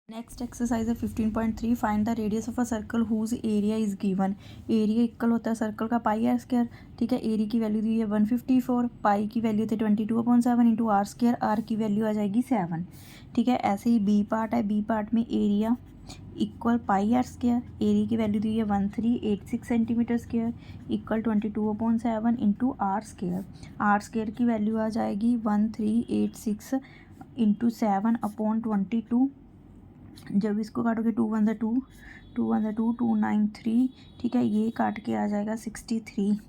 Next exercise है 15.3 find the radius of a circle whose area is given. Area equal होता है circle का पाई r square. ठीक है, एरिया की वैल्यू दी है 154, पाई की वैल्यू थे 22/7 इंटू आर स्क्वायर, आर की वैल्यू आ जाएगी 7। ठीक है, ऐसे ही बी पार्ट है, बी पार्ट में area equal pi r square, area की वैल्यू दी है 1386 centimetre square equal 22/7 into r square. R square की वैल्यू आ जाएगी 1386 इंटू 7/22। जब इसको काटोगे 2 1 2 2 1 2 293। ठीक है, ये काट के आ जाएगा 63।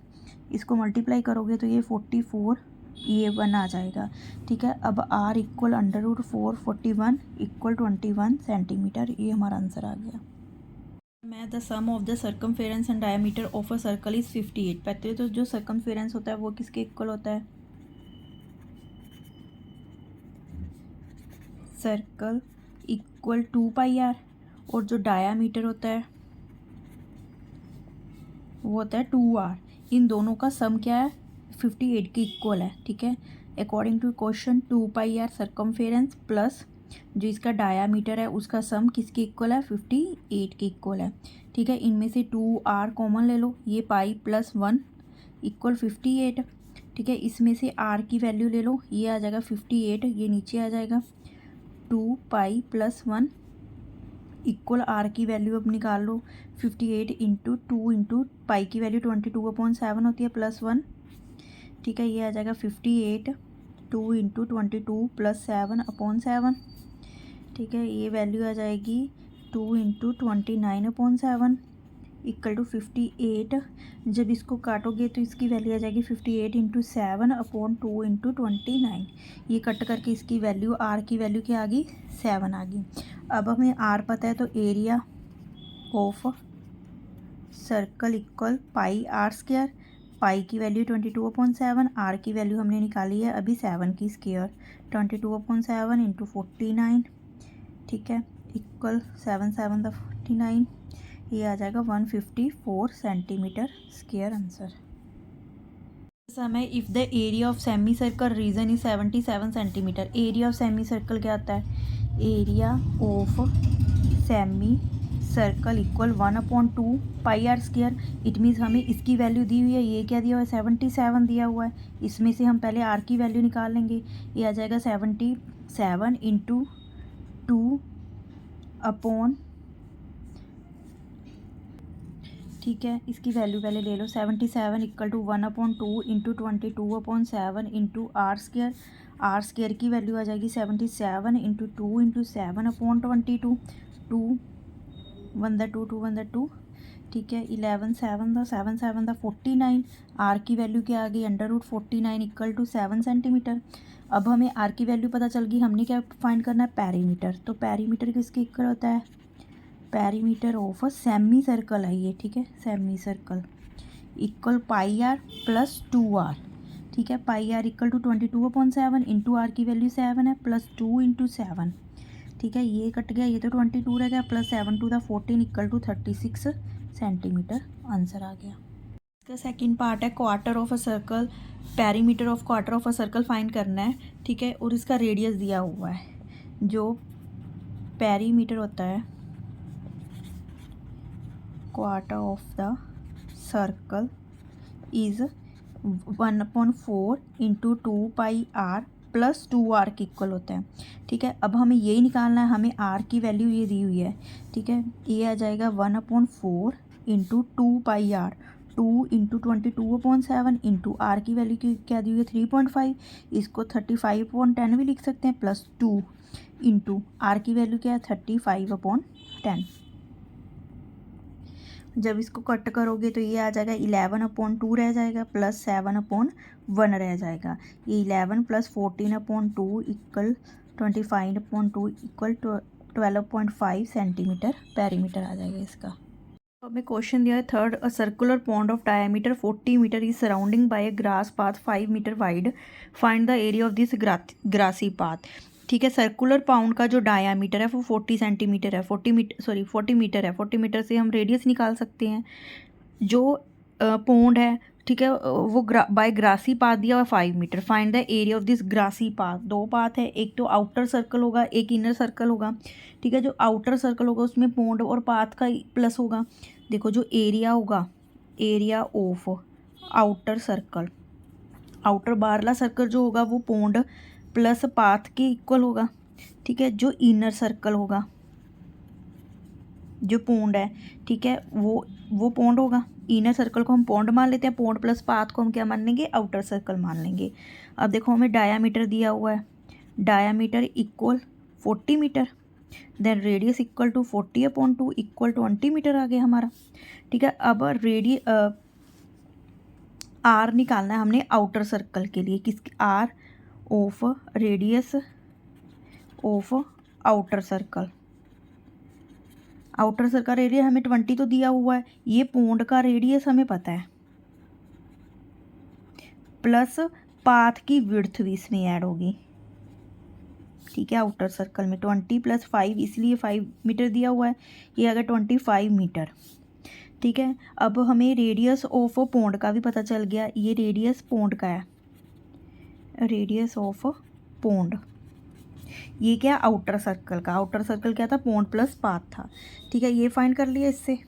इसको मल्टीप्लाई करोगे तो ये 44 ये 1 आ जाएगा। ठीक है, अब r इक्वल √441 इक्वल 21 सेंटीमीटर, ये हमारा आंसर आ गया। मैं the sum of the circumference and diameter of a circle is 58। पहले तो जो सर्कमफेरेंस होता है वो किसके इक्वल होता है? सर्कल इक्वल 2πr, और जो डायामीटर होता है वो होता है 2r। इन दोनों का सम क्या है? 58 के इक्वल है। ठीक है, according to question 2πr circumference plus जो इसका डायामीटर है उसका सम किसके इक्वल है? 58 के इक्वल है। ठीक है, इनमें से 2r कॉमन ले लो, ये पाई प्लस 1 इक्वल 58। ठीक है, इसमें से r की वैल्यू ले लो, ये आ जाएगा 58, ये नीचे आ जाएगा 2π प्लस 1 इक्वल आर की वैल्यू अब निकाल लो 58 इंटू 2 इंटू पाई की वैल्यू 22/7 होती है प्लस 1। ठीक है, ये आ जाएगा 58 2 इंटू 22 प्लस 7/7। ठीक है, ये वैल्यू आ जाएगी 2 इंटू 29/7 इक्वल टू 58। जब इसको काटोगे तो इसकी वैल्यू आ जाएगी 58 इंटू 7/2 इंटू 29। ये कट करके इसकी वैल्यू आर की वैल्यू क्या आ गई? 7 आ गई। अब हमें आर पता है तो area of circle equal pi r square. Pi की वैल्यू 22/7, आर की वैल्यू हमने निकाली है अभी 7 की स्क्वायर 22/7 इंटू 49। ठीक है, इक्वल 7 7 द 49, ये आ जाएगा 154 सेंटीमीटर स्क्वायर आंसर। समय if the area of semicircle region is 77 centimetre. Area of semicircle क्या आता है? Area of semi circle equal 1/2 pi r square. It means हमें इसकी वैल्यू दी हुई है, ये क्या दिया हुआ है? 77 दिया हुआ है। इसमें से हम पहले आर की वैल्यू निकाल लेंगे, ये आ जाएगा 77 इंटू 2 अपॉन, ठीक है, इसकी वैल्यू पहले ले लो 77 equal to 1/2 into 22/7 into r square. R square की वैल्यू आ जाएगी 77 इंटू 2 इंटू 7/22। 2 1 2 2 1 2। ठीक है, 11 7 द 7 7 द 49। आर की वैल्यू क्या आ गई? √49 इक्वल टू 7 सेंटीमीटर। अब हमें आर की वैल्यू पता चल गई, हमने क्या फाइंड करना है? पेरीमीटर। तो पेरीमीटर किसके इक्वल होता है? Perimeter of a semi circle है ये। ठीक है, semi circle equal pi r plus 2r। ठीक है, pi r equal to 22/7 into r की वैल्यू 7 है प्लस 2 इंटू 7। ठीक है, ये कट गया, ये तो 22 रह गया plus 7 to the 14 equal to 36 centimetre answer आ गया। इसका सेकंड पार्ट है quarter of a circle. Perimeter of quarter of a circle find करना है। ठीक है, और इसका रेडियस दिया हुआ है। जो पेरीमीटर होता है quarter of the circle is 1/4 into 2πr plus 2r के इक्वल होता है। ठीक है, अब हमें यही निकालना है, हमें r की वैल्यू ये दी हुई है। ठीक है, ये आ जाएगा 1/4 into 2πr 2 into 22/7 into r की वैल्यू की क्या दी हुई है? 3.5। इसको 35/10 भी लिख सकते हैं प्लस 2 इंटू आर की वैल्यू क्या है? 35/10। जब इसको कट करोगे तो ये आ जाएगा 11/2 रह जाएगा प्लस 7/1 रह जाएगा। ये 11 plus 14/2 equal 25/2 equal 12.5 centimetre perimeter आ जाएगा इसका। हमें क्वेश्चन दिया है third, a circular pond of diameter 40 metre is surrounding by a grass path 5 metre wide. Find the area of this grassy path. ठीक है, सर्कुलर पाउंड का जो डायामीटर है वो 40 सेंटीमीटर है, 40 मीटर है। 40 मीटर से हम रेडियस निकाल सकते हैं। जो पौंड है, ठीक है, वो बाय ग्रासी पाथ दिया हुआ 5 metre. Find the area of this grassy path. दो पाथ है, एक तो आउटर सर्कल होगा, एक इनर सर्कल होगा। ठीक है, जो आउटर सर्कल होगा उसमें पॉन्ड और पाथ का प्लस होगा। देखो जो एरिया होगा, area of outer circle, outer बाहरला सर्कल जो होगा वो पॉन्ड प्लस पाथ के इक्वल होगा। ठीक है, जो इनर सर्कल होगा, जो पॉन्ड है, ठीक है, वो पॉन्ड होगा। इनर सर्कल को हम पॉन्ड मान लेते हैं, पॉन्ड प्लस पाथ को हम क्या मान लेंगे, आउटर सर्कल मान लेंगे। अब देखो हमें डायामीटर दिया हुआ है, diameter equal 40 metre, then radius equal to 40/2 equal 20 metre आ गया हमारा। ठीक है, अब आर निकालना है हमने आउटर सर्कल के लिए। किस r of radius of outer circle. Outer circle area हमें 20 तो दिया हुआ है, ये पॉन्ड का रेडियस हमें पता है, प्लस पाथ की विड्थ भी इसमें ऐड होगी। ठीक है, आउटर सर्कल में 20 + 5, इसलिए 5 मीटर दिया हुआ है, ये आ गया 25 मीटर। ठीक है, अब हमें रेडियस ऑफ पॉन्ड का भी पता चल गया, ये रेडियस पॉन्ड का है, रेडियस ऑफ पॉन्ड। ये क्या, आउटर सर्कल का, आउटर सर्कल क्या था, पॉन्ड प्लस पाथ था। ठीक है, ये फाइंड कर लिया इससे।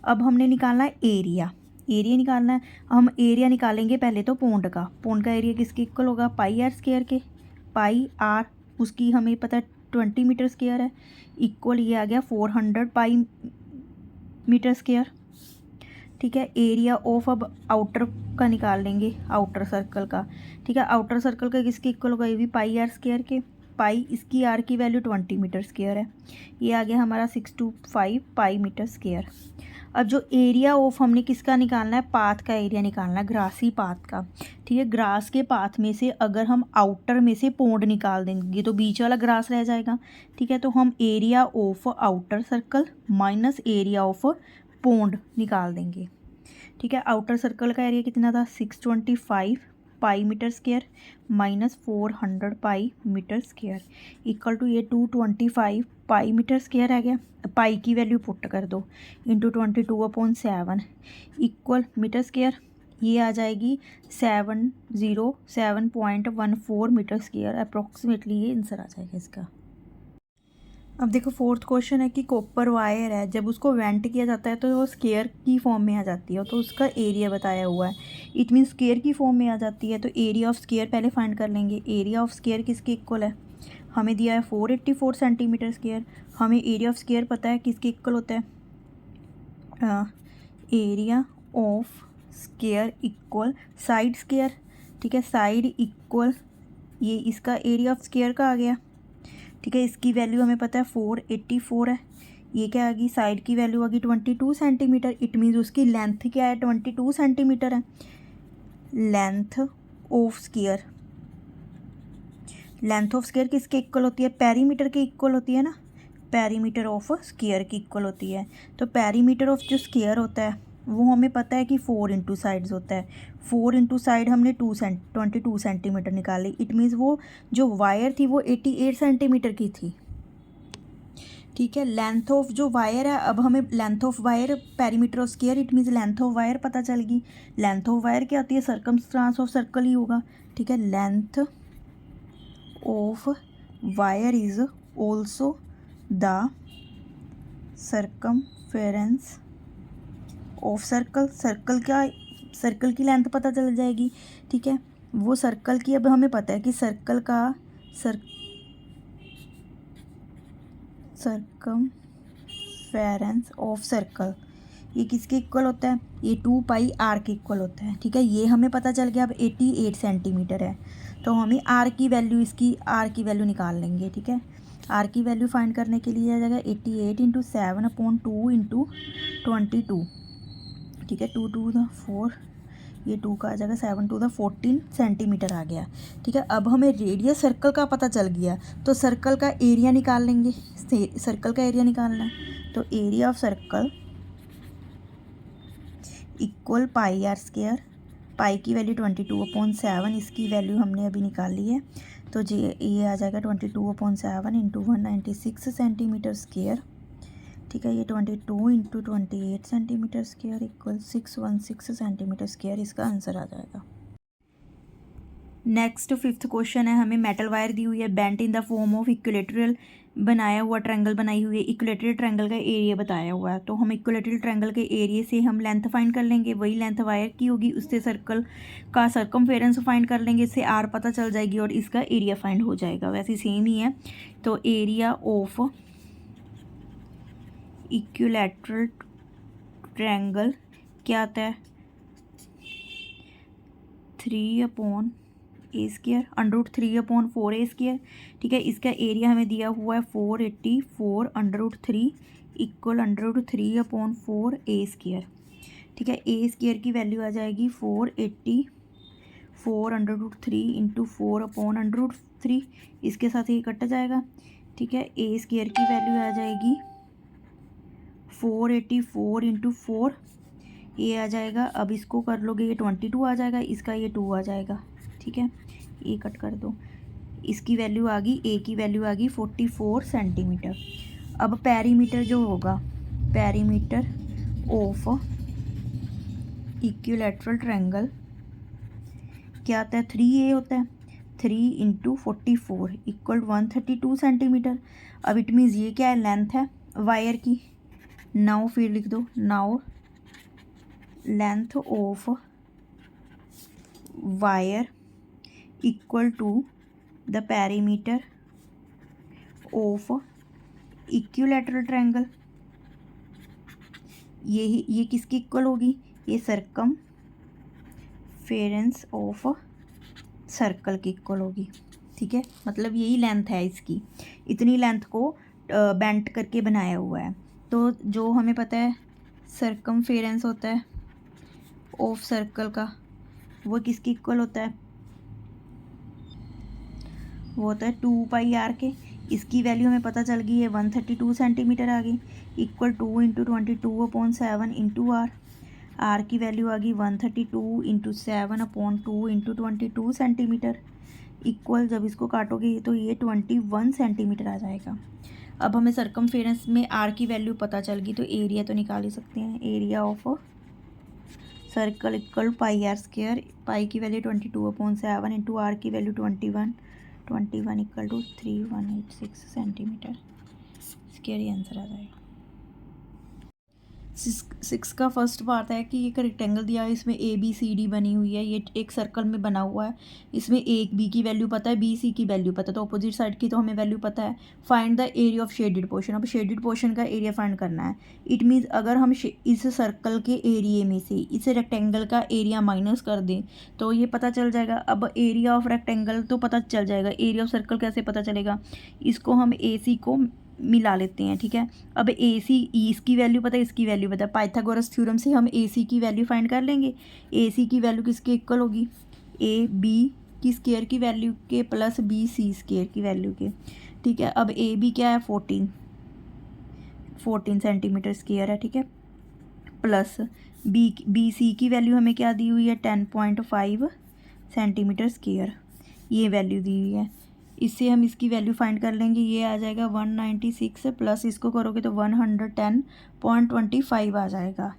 अब हमने निकालना है एरिया, एरिया निकालना है। हम एरिया निकालेंगे पहले तो पॉन्ड का एरिया किसके इक्वल होगा, पाई आर स्क्वायर के। पाई आर उसकी हमें पता है 20 मीटर स्क्वायर है, इक्वल ये आ गया 400 पाई मीटर स्क्वायर। ठीक है, एरिया ऑफ अब आउटर का निकाल लेंगे, आउटर सर्कल का। ठीक है, आउटर सर्कल का किसके इक्वल होगा, ये भी पाई आर स्क्वायर के। पाई, इसकी आर की वैल्यू 20 मीटर स्क्वायर है, ये आ गया हमारा 625 पाई मीटर स्क्वायर। अब जो एरिया ऑफ हमने किसका निकालना है, पाथ का एरिया निकालना है, ग्रासी पाथ का। ठीक है, ग्रास के पाथ में से अगर हम आउटर में से पॉन्ड निकाल देंगे तो बीच वाला ग्रास रह जाएगा। ठीक है, तो हम area of outer circle minus area of pond निकाल देंगे। ठीक है, आउटर सर्कल का एरिया कितना था, 625 pi metre square minus 400 pi metre square equal to ये 225 पाई मीटर स्क्वायर आ गया। पाई की वैल्यू पुट कर दो, इंटू 22/7 इक्वल मीटर स्क्वायर, ये आ जाएगी 707.14 मीटर स्क्वायर अप्रोक्सीमेटली, ये आंसर आ जाएगा इसका। अब देखो फोर्थ क्वेश्चन है कि कॉपर वायर है, जब उसको वेंट किया जाता है तो वो स्क्वायर की फॉर्म में आ जाती है, तो उसका एरिया बताया हुआ है। इट मीन स्क्वायर की फॉर्म में आ जाती है, तो एरिया ऑफ स्क्वायर पहले फाइंड कर लेंगे। एरिया ऑफ स्क्वायर किसके इक्वल है, हमें दिया है 484 सेंटीमीटर स्क्वायर। हमें एरिया ऑफ स्क्वायर पता है किसके इक्वल होता है, area of square equal side square. ठीक है, साइड इक्वल ये इसका एरिया ऑफ स्क्वायर का आ गया। ठीक है, इसकी वैल्यू हमें पता है 484 है, ये क्या आ गई, साइड की वैल्यू आ गई 22 सेंटीमीटर। इट मीन्स उसकी लेंथ क्या है, 22 सेंटीमीटर है। Length of square, length of square किसके इक्वल होती है, पेरीमीटर के इक्वल होती है ना, पेरीमीटर ऑफ स्क्वायर की इक्वल होती है। तो पेरीमीटर ऑफ जो स्क्वायर होता है वो हमें पता है कि 4 इंटू साइड्स होता है। 4 इंटू साइड हमने 22 सेंटीमीटर निकाली। इट मीन्स वो जो वायर थी वो 88 सेंटीमीटर की थी। ठीक है, लेंथ ऑफ जो वायर है, अब हमें length of wire perimeter of square, it means length of wire पता चल गई। लेंथ ऑफ वायर क्या होती है, सर्कमस्टांस ऑफ सर्कल ही होगा। ठीक है, length of wire is also the circumference of circle. Circle की लेंथ पता चल जाएगी। ठीक है, वो सर्कल की, अब हमें पता है कि सर्कल का सर्कमफेरेंस ऑफ सर्कल ये किसके इक्वल होता है, ये 2 पाई आर के इक्वल होता है। ठीक है, ये हमें पता चल गया। अब 88 सेंटीमीटर है, तो हमें आर की वैल्यू, इसकी आर की वैल्यू निकाल लेंगे। ठीक है, आर की वैल्यू फाइंड करने के लिए आ जाएगा 88 इंटू 7/2 इंटू 22। ठीक है, 2 2 द 4, ये 2 का आ जाएगा, 7 2 द 14 सेंटीमीटर आ गया। ठीक है, अब हमें रेडियस सर्कल का पता चल गया, तो सर्कल का एरिया निकाल लेंगे। सर्कल का एरिया निकालना है, तो area of circle equal pi r square. Pi की वैल्यू 22/7, इसकी वैल्यू हमने अभी निकाली है, तो ये आ जाएगा 22/7 इंटू 196 सेंटीमीटर स्क्वायर ठीक है। ये 22 into 28 centimetre square equal 616 centimetre square इसका आंसर आ जाएगा। नेक्स्ट फिफ्थ क्वेश्चन है, हमें मेटल वायर दी हुई है, bent in the form of equilateral बनाया हुआ ट्रायंगल बनाई हुई है, इक्विलेटरल ट्रायंगल का एरिया बताया हुआ है। तो हम इक्विलेटरल ट्रायंगल के एरिया से हम लेंथ फाइंड कर लेंगे, वही लेंथ वायर की होगी, उससे सर्कल का सर्कमफेरेंस फाइंड कर लेंगे, इससे आर पता चल जाएगी और इसका एरिया फाइंड हो जाएगा। वैसे सेम ही है। तो एरिया ऑफ इक्विलेटरल ट्रायंगल क्या आता है, 3/a² √3/4a²। ठीक है। इसका एरिया हमें दिया हुआ है 484 √3 इक्वल √3/4a²। ठीक है। a² की वैल्यू आ जाएगी 484 √3 इंटू 4/√3, इसके साथ ये कट जाएगा। ठीक है। a² की वैल्यू आ जाएगी 484 इंटू 4, ये आ जाएगा। अब इसको कर लोगे ये 22 आ जाएगा, इसका ये 2 आ जाएगा। ठीक है। ये कट कर दो, इसकी वैल्यू आ गई, ए की वैल्यू आ गई 44 सेंटीमीटर। अब पेरीमीटर जो होगा, पेरीमीटर ऑफ इक्विलेटरल ट्रायंगल क्या आता है, 3a होता है। 3 इंटू 44 इक्वल 132 सेंटीमीटर। अब इट मीन्स ये क्या है, लेंथ है वायर की। नाउ फिर लिख दो, now length of wire equal to the perimeter of equilateral triangle. ये किसकी इक्वल होगी, ये सर्कमफेरेंस ऑफ सर्कल की इक्वल होगी। ठीक है। मतलब यही लेंथ है इसकी, इतनी लेंथ को बेंट करके बनाया हुआ है। तो जो हमें पता है सर्कमफेरेंस होता है ऑफ सर्कल का, वो किसकी इक्वल होता है, वो होता है 2πr के। इसकी वैल्यू हमें पता चल गई है 132 सेंटीमीटर आ गई, equal 2 into 22/7 into r. R की वैल्यू आ गई 132 इंटू 7/2 इंटू 22 सेंटीमीटर इक्वल, जब इसको काटोगे तो ये 21 सेंटीमीटर आ जाएगा। अब हमें सर्कमफेरेंस में आर की वैल्यू पता चल गई, तो एरिया तो निकाल ही सकते हैं। Area of circle equal πr², पाई की वैल्यू 22/7 इंटू आर की वैल्यू 21 इक्वल टू 3186 सेंटीमीटर। इसके लिए आंसर आ जाएगा। 6 का फर्स्ट पार्ट है कि एक रेक्टेंगल दिया है, इसमें ABCD बनी हुई है, ये एक सर्कल में बना हुआ है। इसमें एक B की वैल्यू पता है, BC की वैल्यू पता है, तो अपोजिट साइड की तो हमें वैल्यू पता है। Find the area of shaded portion. अब शेडेड पोर्शन का एरिया फाइंड करना है। इट मीन्स अगर हम इस सर्कल के एरिए में से इस रेक्टेंगल का एरिया माइनस कर दें तो ये पता चल जाएगा। अब एरिया ऑफ रेक्टेंगल तो पता चल जाएगा, एरिया ऑफ सर्कल कैसे पता चलेगा, इसको हम AC को मिला लेते हैं। ठीक है। अब AC इसकी वैल्यू पता है, इसकी वैल्यू पता है, पाइथागोरस थ्योरम से हम AC की वैल्यू फाइंड कर लेंगे। AC की वैल्यू किसके इक्वल होगी, AB की स्क्वायर की वैल्यू के प्लस BC स्क्वायर की वैल्यू के। ठीक है। अब AB क्या है, 14 सेंटीमीटर स्क्वायर है। ठीक है। प्लस BC की वैल्यू हमें क्या दी हुई है, 10.5 सेंटीमीटर स्क्वायर, ये वैल्यू दी हुई है। इससे हम इसकी वैल्यू फाइंड कर लेंगे, ये आ जाएगा 196 प्लस इसको करोगे तो 110.25 आ जाएगा।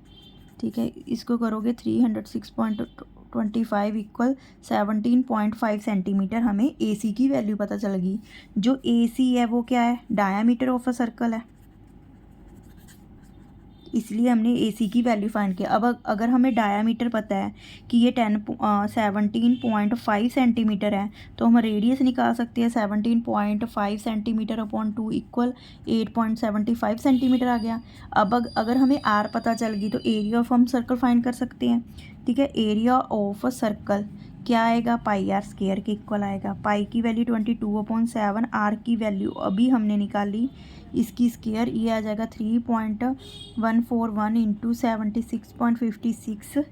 ठीक है। इसको करोगे 306.25 इक्वल 17.5 सेंटीमीटर। हमें AC की वैल्यू पता चल गई। जो AC है वो क्या है, डायामीटर ऑफ अ सर्कल है, इसलिए हमने AC की वैल्यू फाइंड किया। अब अगर हमें डायामीटर पता है कि ये 17.5 सेंटीमीटर है, तो हम रेडियस निकाल सकते हैं। 17.5 सेंटीमीटर अपॉन 2 इक्वल 8.75 सेंटीमीटर आ गया। अब अगर हमें R पता चल गई तो एरिया ऑफ हम सर्कल फाइंड कर सकते हैं। ठीक है। एरिया ऑफ सर्कल क्या आएगा, πr² के इक्वल आएगा। पाई की वैल्यू 22/7, आर की वैल्यू अभी हमने निकाली, इसकी स्क्वायर, ये आ जाएगा 3.141 इंटू 76.56।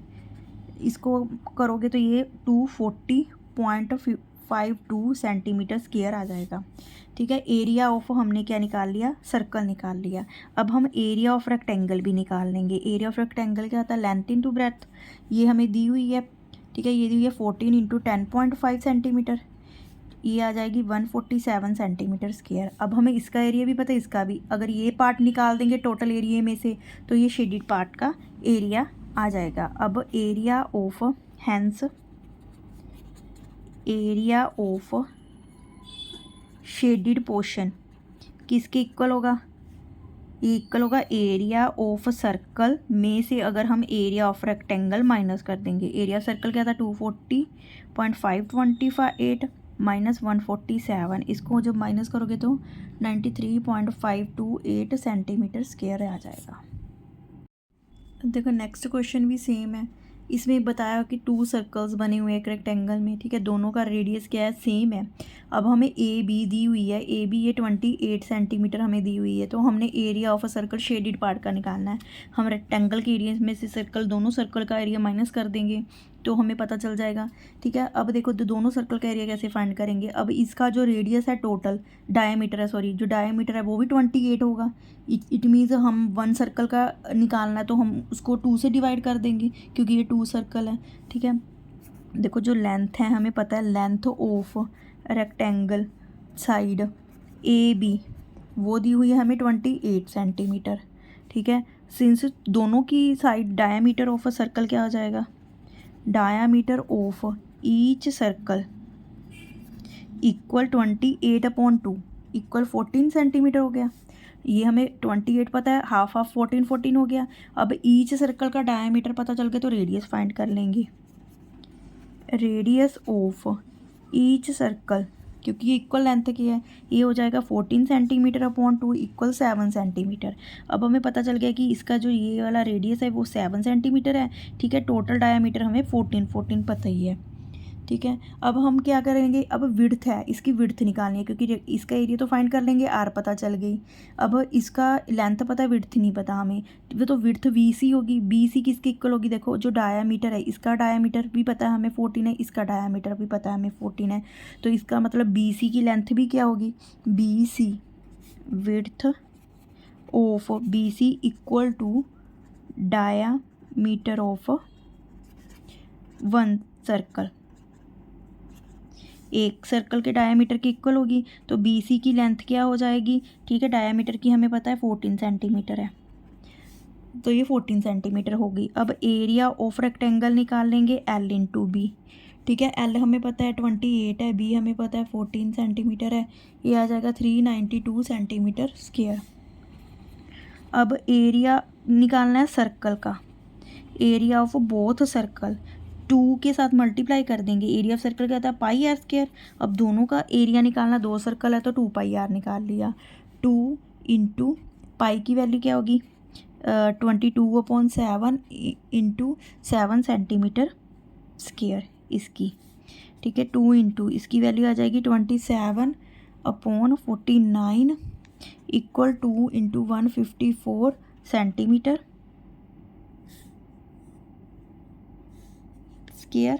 इसको करोगे तो ये 240.52 सेंटीमीटर स्क्वायर आ जाएगा। ठीक है। एरिया ऑफ हमने क्या निकाल लिया, सर्कल निकाल लिया। अब हम एरिया ऑफ रेक्टेंगल भी निकाल लेंगे। एरिया ऑफ रेक्टेंगल क्या होता है, लेंथ इंटू ब्रेथ, ये हमें दी हुई है। ठीक है। ये दी हुई है 14 इंटू 10.5 सेंटीमीटर। ये आ जाएगी 147 सेंटीमीटर स्क्वायर। अब हमें इसका एरिया भी पता है, इसका भी। अगर ये पार्ट निकाल देंगे टोटल एरिया में से तो ये शेडिड पार्ट का एरिया आ जाएगा। अब area of hence area of shaded portion किसके इक्वल होगा? ये इक्वल होगा एरिया ऑफ सर्कल में से अगर हम एरिया ऑफ रेक्टेंगल माइनस कर देंगे। एरिया सर्कल क्या था? 240.528 माइनस 147, इसको जब माइनस करोगे तो 93.528 सेंटीमीटर स्क्वायर आ जाएगा। देखो नेक्स्ट क्वेश्चन भी सेम है। इसमें बताया कि 2 सर्कल्स बने हुए हैं एक रेक्टेंगल में, ठीक है, दोनों का रेडियस क्या है? सेम है। अब हमें ए बी दी हुई है, ए बी ये 28 सेंटीमीटर हमें दी हुई है, तो हमने area of a circle shaded part का निकालना है। हम रेक्टेंगल के एरिया में से दोनों सर्कल का एरिया माइनस कर देंगे तो हमें पता चल जाएगा, ठीक है। अब देखो दोनों सर्कल का एरिया कैसे फाइंड करेंगे? अब इसका जो रेडियस है टोटल डायमीटर है, सॉरी जो डायमीटर है वो भी 28 होगा। इट मीन्स हम 1 सर्कल का निकालना है तो हम उसको 2 से डिवाइड कर देंगे क्योंकि ये 2 सर्कल है, ठीक है। देखो जो लेंथ है हमें पता है, length of rectangle side A B वो दी हुई है हमें 28 सेंटीमीटर, ठीक है। सिंस दोनों की side diameter of a circle क्या हो जाएगा? Diameter of each circle equal 28/2 equal 14 centimetre हो गया। ये हमें 28 पता है, हाफ 14 हो गया। अब ईच सर्कल का डायामीटर पता चल गया तो रेडियस फाइंड कर लेंगे। रेडियस ऑफ ईच सर्कल, क्योंकि ये इक्वल लेंथ की है, ये हो जाएगा 14 सेंटीमीटर/2 इक्वल 7 सेंटीमीटर। अब हमें पता चल गया कि इसका जो ये वाला रेडियस है वो 7 सेंटीमीटर है, ठीक है। टोटल डायमीटर हमें 14 पता ही है, ठीक है। अब हम क्या करेंगे? अब विड्थ है, इसकी विड्थ निकालनी है क्योंकि इसका एरिया तो फाइंड कर लेंगे, आर पता चल गई। अब इसका लेंथ पता है, विड्थ नहीं पता हमें, तो विड्थ बी सी होगी। बी सी किसकी इक्वल होगी? देखो जो डायामीटर है, इसका डायामीटर भी पता है हमें 14 है, इसका डायामीटर भी पता है हमें 14 है, तो इसका मतलब बी सी की लेंथ भी क्या होगी? B C width of B C equal to diameter of 1 circle. एक सर्कल के डायमीटर की इक्वल होगी तो बी सी की लेंथ क्या हो जाएगी? ठीक है, डायमीटर की हमें पता है 14 सेंटीमीटर है, तो ये 14 सेंटीमीटर होगी। अब एरिया ऑफ रेक्टेंगल निकाल लेंगे एल इंटू बी, ठीक है। एल हमें पता है 28 है, बी हमें पता है 14 सेंटीमीटर है, ये आ जाएगा 392 सेंटीमीटर स्क्वायर। अब एरिया निकालना है सर्कल का, एरिया ऑफ बोथ सर्कल 2 के साथ मल्टीप्लाई कर देंगे। एरिया ऑफ सर्कल क्या होता है? Pi r square. अब दोनों का एरिया निकालना, 2 सर्कल है तो 2 पाई आर निकाल लिया। 2 इंटू पाई की वैल्यू क्या होगी? 22/7 इंटू 7 सेंटीमीटर स्क्वायर इसकी, ठीक है। 2 इंटू इसकी वैल्यू आ जाएगी 27/49 इक्वल 2 इंटू 154 सेंटीमीटर स्क्वायर,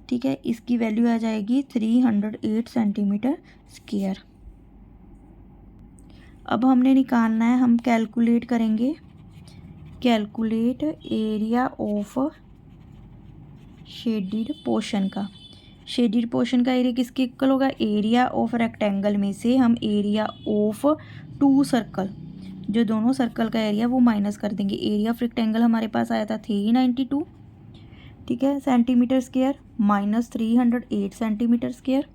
ठीक है। इसकी वैल्यू आ जाएगी 308 सेंटीमीटर स्क्वायर। अब हमने निकालना है, हम कैलकुलेट करेंगे, calculate area of shaded portion का। शेडिड पोर्शन का एरिया किसके इक्वल होगा? एरिया ऑफ रेक्टेंगल में से हम एरिया ऑफ 2 सर्कल, जो दोनों सर्कल का एरिया वो माइनस कर देंगे। एरिया ऑफ रेक्टेंगल हमारे पास आया था 392, ठीक है, centimetre square minus 308 centimetre square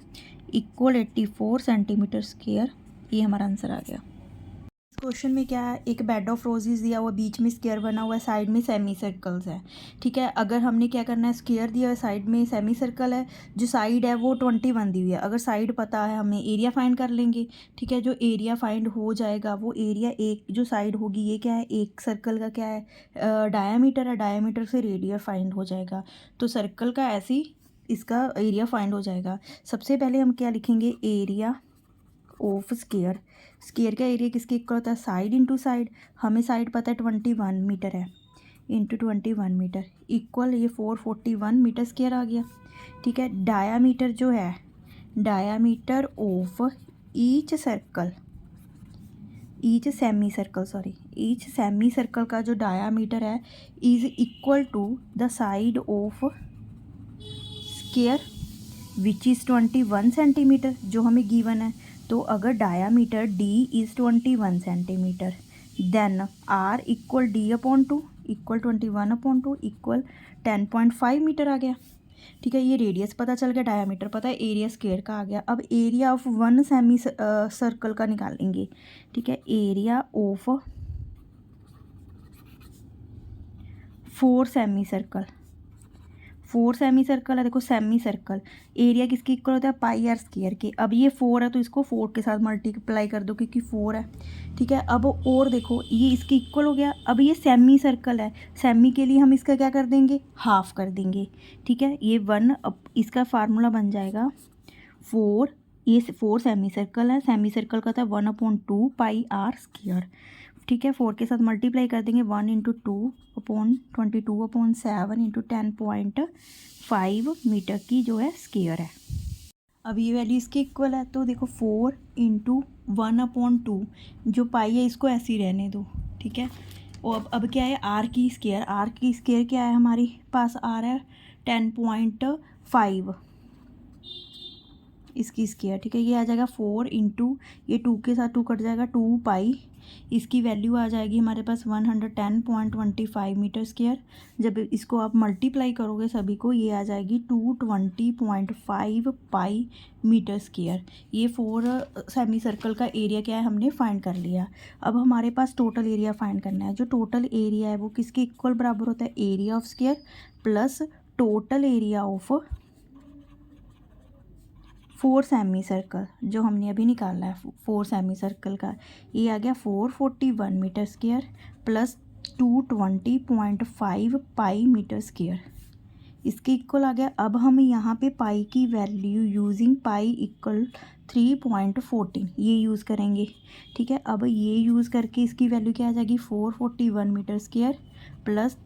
equal 84 centimetre square. ये हमारा आंसर आ गया। इस क्वेश्चन में क्या है? एक बेड ऑफ रोजेस दिया हुआ, बीच में स्क्वायर बना हुआ है, साइड में सेमी सर्कल्स है, ठीक है। अगर हमने क्या करना है, स्क्वायर दिया है, साइड में सेमी सर्कल है, जो साइड है वो 21 दी हुई है। अगर साइड पता है हमें, एरिया फाइंड कर लेंगे, ठीक है। जो एरिया फाइंड हो जाएगा वो एरिया, एक जो साइड होगी ये क्या है? एक सर्कल का क्या है? डायामीटर है, डायामीटर से रेडियस फाइंड हो जाएगा, तो सर्कल का ऐसे ही इसका एरिया फाइंड हो जाएगा। सबसे पहले हम क्या लिखेंगे? Area of square. स्क्वायर का एरिया किसके इक्वल होता है? Side into side. हमें साइड पता है 21 मीटर है, इंटू 21 मीटर इक्वल ये 441 मीटर स्क्वायर आ गया, ठीक है। डायामीटर जो है, diameter of each circle, each semi circle का जो डायामीटर है is equal to the side of square which is 21 centimetre जो हमें गिवन है। तो अगर diameter D is 21 centimetre then R equal D/2 equal 21/2 equal 10.5 metre आ गया। ठीक है, ये रेडियस पता चल गया, डायामीटर पता है, एरिया स्क्वायर का आ गया। अब area of one semi circle का निकालेंगे। ठीक है, area of 4 semi circle, 4 semi circle है, देखो सेमी सर्कल एरिया किसके इक्वल होता है, पाई आर स्क्वायर के। अब ये 4 है तो इसको 4 के साथ मल्टीप्लाई कर दो क्योंकि 4 है। ठीक है, अब और देखो ये इसके इक्वल हो गया। अब ये सेमी सर्कल है, सेमी के लिए हम इसका क्या कर देंगे, हाफ कर देंगे। ठीक है, ये 1, अब इसका फार्मूला बन जाएगा 4, ये 4 सेमी सर्कल है, सेमी सर्कल का था 1/2 पाई आर स्क्वायर। ठीक है, 4 के साथ मल्टीप्लाई कर देंगे, 1 × 2/22/7 × 10.5 मीटर की जो है स्क्वायर है। अब ये वैल्यू इसके इक्वल है, तो देखो 4 × 1/2 जो पाई है इसको ऐसे ही रहने दो। ठीक है, और अब क्या है, आर की स्क्वायर, आर की स्क्वायर क्या है हमारे पास, आर है 10.5 इसकी स्क्वायर। ठीक है, ये आ जाएगा 4 × ये 2 के साथ 2 कट जाएगा, 2 पाई, इसकी वैल्यू आ जाएगी हमारे पास 110.25 मीटर स्क्वायर। जब इसको आप मल्टीप्लाई करोगे सभी को, ये आ जाएगी 220.5 पाई मीटर स्क्वायर। ये 4 सेमी सर्कल का एरिया क्या है हमने फाइंड कर लिया। अब हमारे पास टोटल एरिया फाइंड करना है। जो टोटल एरिया है वो किसके इक्वल बराबर होता है, area of square plus total area of 4 semi circle जो हमने अभी निकाला है 4 सेमी सर्कल का, ये आ गया 441 metre square plus 220.5 pi metre square, इसके इक्वल आ गया। अब हम यहाँ पे पाई की वैल्यू यूजिंग पाई इक्वल 3.14 ये यूज़ करेंगे। ठीक है, अब ये यूज़ करके इसकी वैल्यू क्या आ जाएगी, 441 metre square plus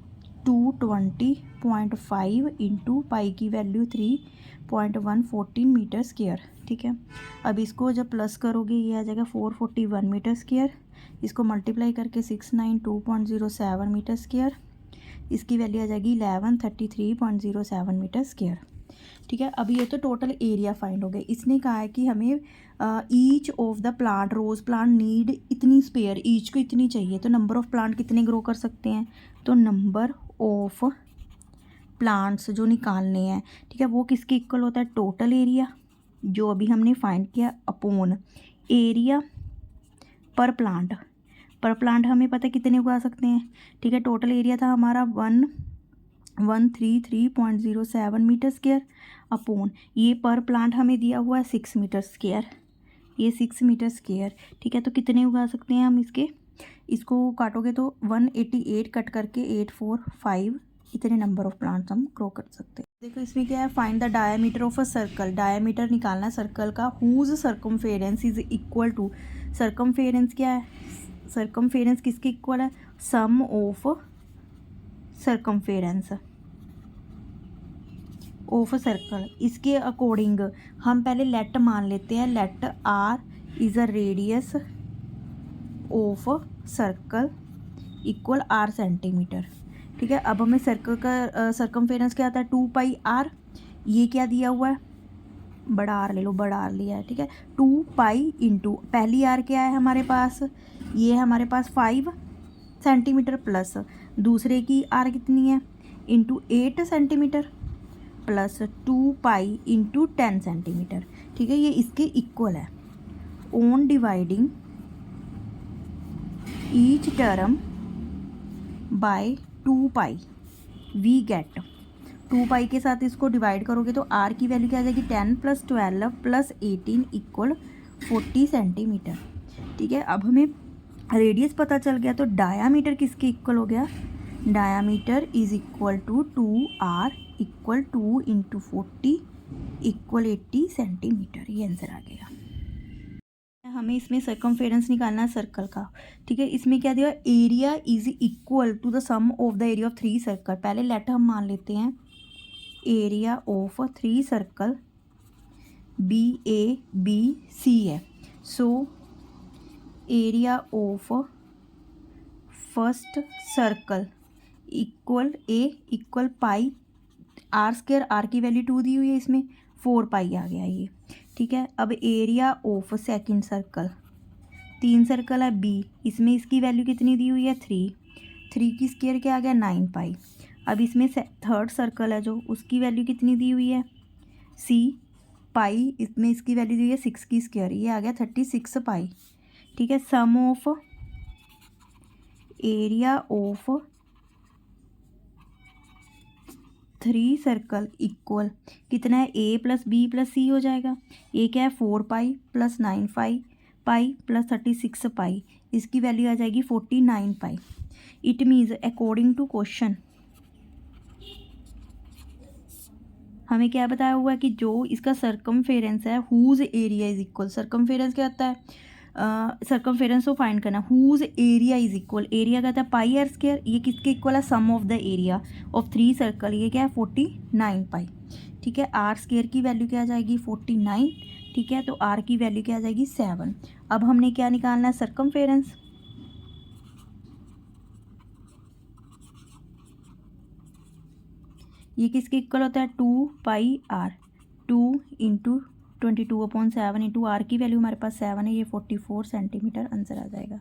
220.5 into pi की वैल्यू 3.114 मीटर स्क्वायर। ठीक है, अब इसको जब प्लस करोगे ये आ जाएगा 441 मीटर स्क्वायर, इसको मल्टीप्लाई करके 692.07 मीटर स्क्वायर, इसकी वैल्यू आ जाएगी 1133.07 मीटर स्क्वायर। ठीक है, अब ये तो टोटल एरिया फाइंड हो गए। इसने कहा है कि हमें each of the plant, rose plant need इतनी स्पेयर, ईच को इतनी चाहिए, तो नंबर ऑफ़ प्लांट कितने ग्रो कर सकते हैं, तो नंबर ऑफ प्लांट्स जो निकालने हैं, ठीक है, वो किसके इक्वल होता है, टोटल एरिया जो अभी हमने फाइंड किया अपॉन एरिया पर प्लांट। पर प्लांट हमें पता है कितने उगा सकते हैं। ठीक है, टोटल एरिया था हमारा 1133.07 मीटर स्क्वायर अपॉन ये पर प्लांट हमें दिया हुआ है 6 मीटर स्क्वायर, ये 6 मीटर स्क्वायर। ठीक है, तो कितने उगा सकते हैं हम इसके, इसको काटोगे तो 188 कट करके 845 इतने नंबर ऑफ प्लांट्स हम ग्रो कर सकते हैं। देखो इसमें क्या है, find the diameter of a circle, diameter निकालना है सर्कल का, whose circumference is equal to, circumference क्या है, सर्कमफेरेंस किसके इक्वल है, sum of circumference of circle. इसके अकॉर्डिंग हम पहले लेट मान लेते हैं, let r is a radius of circle equal r centimetre. ठीक है, अब हमें सर्कल का सर्कमफेरेंस क्या आता है, 2 पाई आर, ये क्या दिया हुआ है, बड़ा आर ले लो, बड़ा आर लिया है। ठीक है, 2 पाई इंटू पहली आर क्या है हमारे पास, ये है हमारे पास 5 सेंटीमीटर प्लस दूसरे की आर कितनी है, into 8 centimetre plus 2 pi into 10 centimetre. ठीक है, ये इसके इक्वल है। On dividing each term by 2 pi we get, 2 pi के साथ इसको डिवाइड करोगे तो आर की वैल्यू क्या आ जाएगी, 10 + 12 + 18 इक्वल 40 सेंटीमीटर। ठीक है, अब हमें रेडियस पता चल गया, तो डायामीटर किसके इक्वल हो गया, diameter is equal to 2r equal 2 × 40 equal 80 centimetre, ये आंसर आ गया। हमें इसमें सर्कमफेरेंस निकालना है सर्कल का। ठीक है, इसमें क्या दिया, area is equal to the sum of the area of 3 circle. पहले लेट हम मान लेते हैं एरिया ऑफ 3 सर्कल BABC है। So area of first circle equal A equal pi r square, r की वैल्यू 2 दी हुई है इसमें, 4 पाई आ गया ये, ठीक है। अब area of second circle, 3 circle है बी, इसमें इसकी वैल्यू कितनी दी हुई है 3, 3 की स्क्वायर क्या आ गया 9 पाई। अब इसमें थर्ड सर्कल है जो, उसकी वैल्यू कितनी दी हुई है सी पाई, इसमें इसकी वैल्यू दी हुई है 6 की स्क्वायर, ये आ गया 36 पाई, ठीक है। Sum of area of 3 circle equal कितना है A plus B plus C हो जाएगा। ए क्या है 4 पाई प्लस 9 पाई प्लस 36 पाई, इसकी वैल्यू आ जाएगी 49 pi. It means according to question हमें क्या बताया हुआ है कि जो इसका सर्कमफेरेंस है whose area is equal, circumference क्या होता है सर्कमफेरेंस को फाइंड करना, whose area is equal, area क्या होता है पाई आर स्क्वायर, ये किसके इक्वल है sum of the area of 3 circle, ये क्या है 49 पाई, ठीक है। आर स्क्वायर की वैल्यू क्या आ जाएगी 49, ठीक है। तो आर की वैल्यू क्या आ जाएगी 7। अब हमने क्या निकालना है सर्कमफेरेंस, ये किसके इक्वल होता है 2 पाई आर, 2 इंटू 22/7 इंटू आर की वैल्यू हमारे पास 7 है, ये 44 सेंटीमीटर आंसर आ जाएगा।